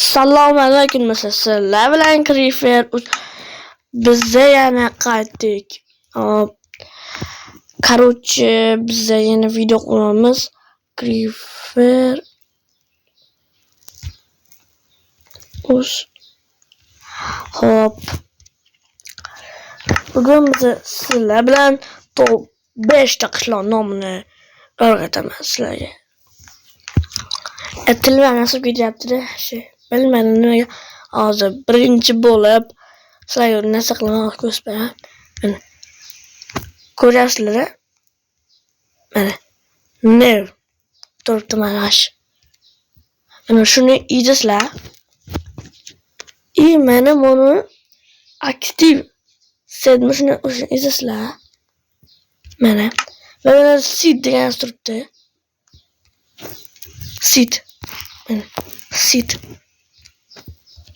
Assalomu alaykum sizlar bilan Creeper bizda yana qaytdik. Короче, bizda yana video qilamiz. Creeper hop. Bugun biz sizlar bilan top 5 ta qishloq nomini o'rgatamiz sizlarga. Tillar nasib ketyapti-da, bilmadim nimaga. Hozir birinchi bo'lib sizlarga narsa qilaman, ko'rsataman. Mana ko'rasizlar. Mana new turibdi mana shu. Mana shuni izlasizlar. Mana buni aktiv setni shuni izlasizlar. Mana va mana seed degan turibdi. Seed. Seed.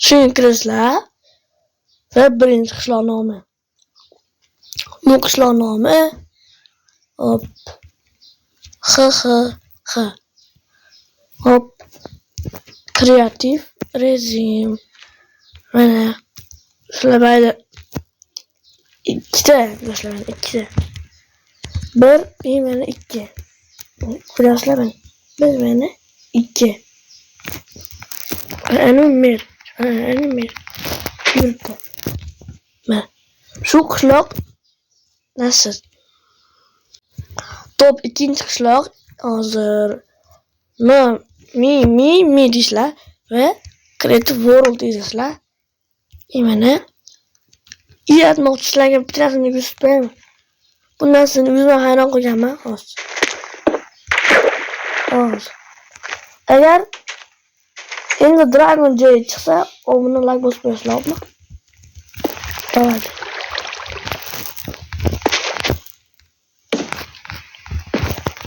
Shuni kirasizlar va birinchi qishloq nomi. Bu qishloq nomi hop hop kreativ rezim. Mana shular bayda ikkita yoshlar, ikkita. Bir, mana ikki. Ko'rasizlar mana. Bir mana ikki. Ana mer. Yuribdi. Mana shu qishloq nasıl? Top ikinci qishloq hozir mi deysizlar ve Creative World deysizlar. Mana yaratmoqchilarga bitta narsani ko'rsatmayman. Bu narsani o'zim hayron qolganman hozir. Agar endi Dragon Jay chiqsa, buni like bosib qo'yasizlarmi? Davay.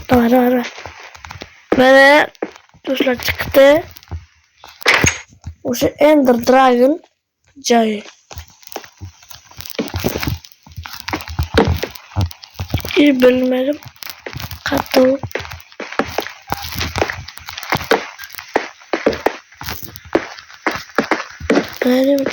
Davay. Mana do'stlar chiqdi. O'sha Ender Dragon Jay. Bilmadim. Qattiq. Mana bu.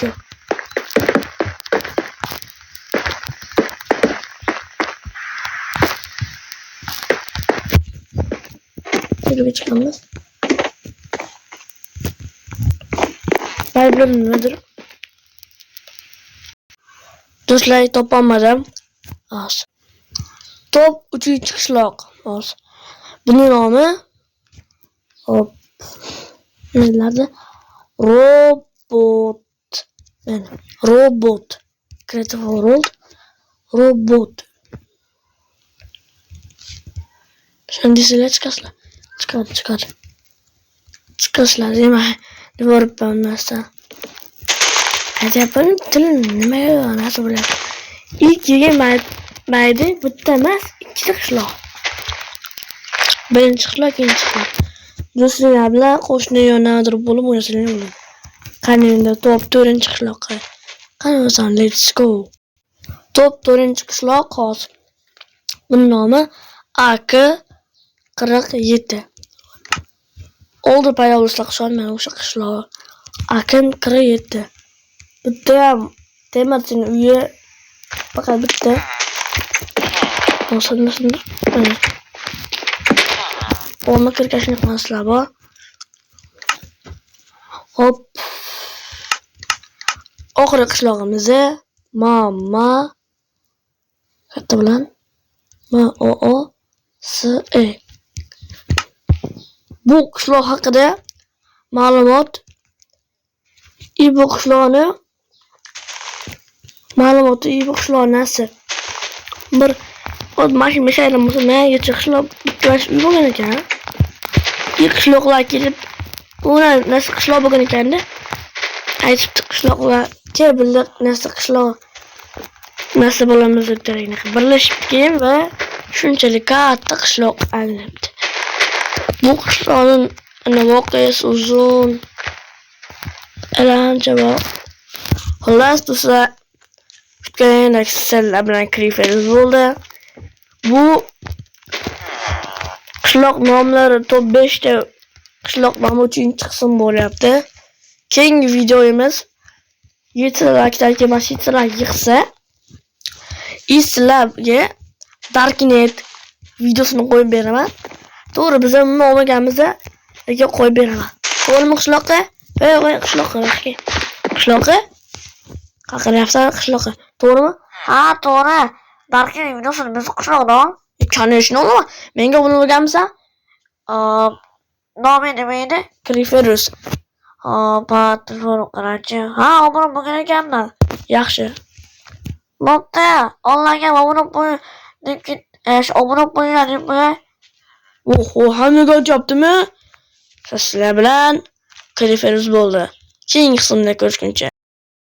Şöyle çıkamaz. Problem nedir? Do'stlar topamadım. Az. Top 3 qishloq. Az. Buning nomi hop. Nelarda? Robot. Creative World. Robot. Şimdi sizler çıkarsınlar. Çıkar. Çıkarsınlar değil mi? Divorip ben mesela. Hadi yapalım. Tılın nime nasıl böyle? İlk yegen baydı. Bitemez. İkinci qishloq. Birinchi qishloq, ikkinchi qishloq. Do'stlar bilan qo'shni yo'naltirib bo'lib o'ynasanglar bo'ladi. Qani endi top 4-chi qishloqqa. Qani o'zan, let's go. Top 4-chi qishloq hozir. Buning nomi AK-47. Oldu payda olursak şu an ben uşaq qishloq. AK-47. Bitta temasini uyi faqat bitta. Olsun. Olma kirkashni qilmasizlar bu. Hop. Oxirgi qishlog'imizni Mama katta bilan MOOSE. Bu qishloq haqida ma'lumot bu qishloqni nasib. Bir mashina shaylar bo'lsa, yecha qishloq bitlash bo'lgan ekan. Qishloqlar kelib, ular nasib qishloq bo'lgan ekanda. Aytibdi qishloqlar kelib, nasib qishloq nasib bo'lamiz deb birlashib keyin va shunchalik katta qishloq aylanibdi. Bu qishloqning voqeasi uzun. Ancha bor. Xullas do'stlar, kutganingdek sizlar bilan Creeper bo'ldi. Bu qishloq nomlari top 5 ta qishloq nomlari 3-chi qism bo'lyapti. keyingi videomiz 7 like'larga emas 7 like yig'sa sizlarga Darknet videosini qo'yib beraman. To'g'ri, biz ham nima olmaganimizda lekin qo'yib beraman. To'g'rimi qishloqqa? Qishloqqa? Qaqiryapsan qishloqqa. To'g'rimi? Ha, to'g'ri. Darknet videosini biz qishloqda. Kanishni olaman. Menga obuna bo'lganmisan? Nomi nima edi? Kriferus. Qarachi. Ha, obuna bo'lgan ekanman. Yaxshi. Bo'pti. Onlarga obuna bo'ling deb obuna bo'linglar deb qo'yay. Oho, hammaga aytyaptimi? Sizlar bilan Kriferus bo'ldi. Keyingi qismda ko'rishguncha.